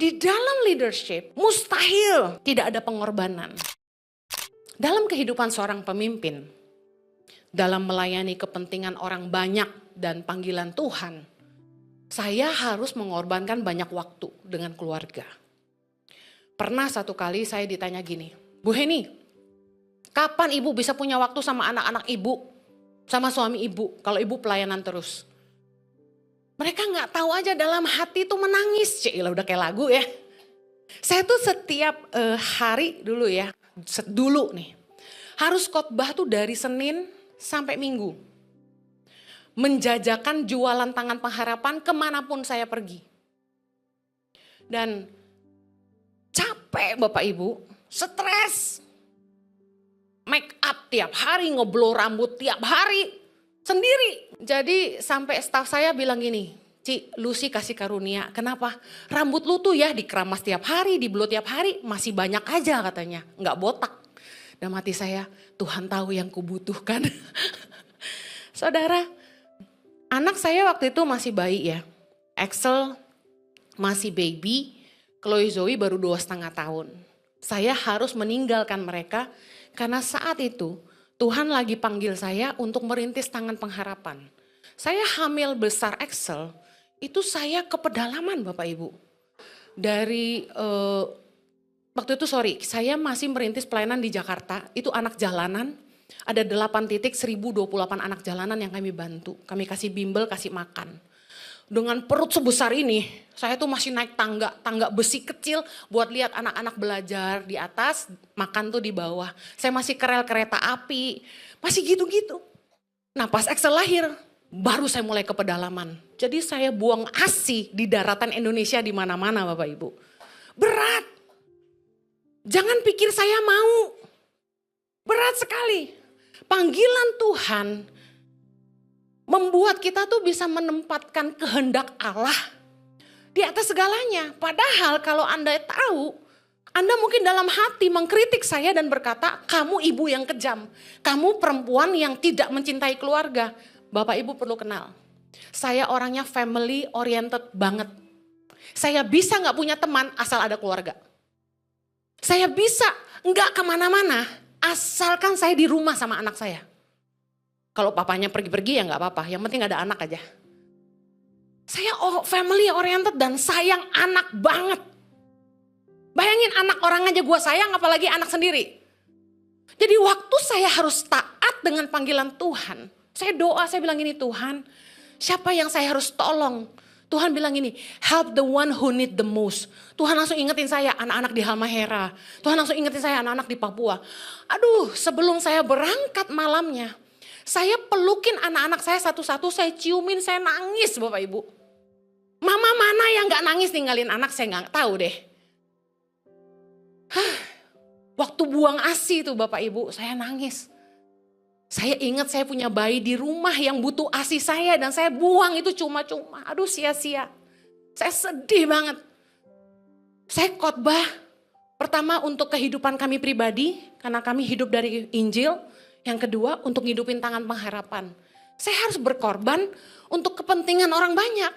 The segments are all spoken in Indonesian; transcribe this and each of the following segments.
Di dalam leadership, mustahil tidak ada pengorbanan. Dalam kehidupan seorang pemimpin, dalam melayani kepentingan orang banyak dan panggilan Tuhan, saya harus mengorbankan banyak waktu dengan keluarga. Pernah satu kali saya ditanya gini, Bu Heni, kapan ibu bisa punya waktu sama anak-anak ibu, sama suami ibu, kalau ibu pelayanan terus? Mereka gak tahu aja dalam hati tuh menangis. Cila udah kayak lagu ya. Saya tuh setiap hari dulu ya, dulu nih. Harus khotbah tuh dari Senin sampai Minggu. Menjajakan jualan tangan pengharapan kemanapun saya pergi. Dan capek Bapak Ibu, stres. Make up tiap hari, ngeblow rambut tiap hari. Sendiri. Jadi sampai staf saya bilang gini, Ci, lu sih kasih karunia. Kenapa? Rambut lu tuh ya dikeramas tiap hari, diblow tiap hari, masih banyak aja katanya. Nggak botak. Dan hati saya, Tuhan tahu yang kubutuhkan. Saudara, anak saya waktu itu masih bayi ya. Axel masih baby, Chloe Zoe baru 2,5 tahun. Saya harus meninggalkan mereka karena saat itu Tuhan lagi panggil saya untuk merintis tangan pengharapan. Saya hamil besar Axel, itu saya ke pedalaman Bapak Ibu. Dari waktu itu saya masih merintis pelayanan di Jakarta, itu anak jalanan. Ada 8 titik, 1028 anak jalanan yang kami bantu. Kami kasih bimbel, kasih makan. Dengan perut sebesar ini, saya tuh masih naik tangga besi kecil buat lihat anak-anak belajar di atas, makan tuh di bawah. Saya masih kerel kereta api, masih gitu-gitu. Nah pas Axel lahir, baru saya mulai ke pedalaman. Jadi saya buang ASI di daratan Indonesia di mana-mana Bapak Ibu. Berat. Jangan pikir saya mau. Berat sekali. Panggilan Tuhan membuat kita tuh bisa menempatkan kehendak Allah di atas segalanya. Padahal kalau Anda tahu, Anda mungkin dalam hati mengkritik saya dan berkata, kamu ibu yang kejam. Kamu perempuan yang tidak mencintai keluarga. Bapak Ibu perlu kenal, saya orangnya family oriented banget. Saya bisa gak punya teman asal ada keluarga. Saya bisa gak kemana-mana asalkan saya di rumah sama anak saya. Kalau papanya pergi-pergi ya gak apa-apa, yang penting ada anak aja. Saya family oriented dan sayang anak banget. Bayangin anak orang aja gue sayang, apalagi anak sendiri. Jadi waktu saya harus taat dengan panggilan Tuhan, saya doa, saya bilang gini, Tuhan siapa yang saya harus tolong? Tuhan bilang gini, help the one who need the most. Tuhan langsung ingetin saya anak-anak di Halmahera. Tuhan langsung ingetin saya anak-anak di Papua. Aduh, sebelum saya berangkat malamnya, saya pelukin anak-anak saya satu-satu, saya ciumin, saya nangis Bapak Ibu. Mama mana yang gak nangis ninggalin anak, saya gak tahu deh. Waktu buang ASI tuh Bapak Ibu, saya nangis. Saya ingat saya punya bayi di rumah yang butuh ASI saya dan saya buang itu cuma-cuma. Aduh sia-sia. Saya sedih banget. Saya khotbah pertama untuk kehidupan kami pribadi karena kami hidup dari Injil. Yang kedua untuk ngidupin tangan pengharapan. Saya harus berkorban untuk kepentingan orang banyak.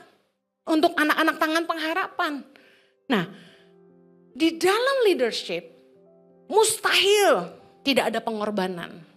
Untuk anak-anak tangan pengharapan. Nah, di dalam leadership mustahil tidak ada pengorbanan.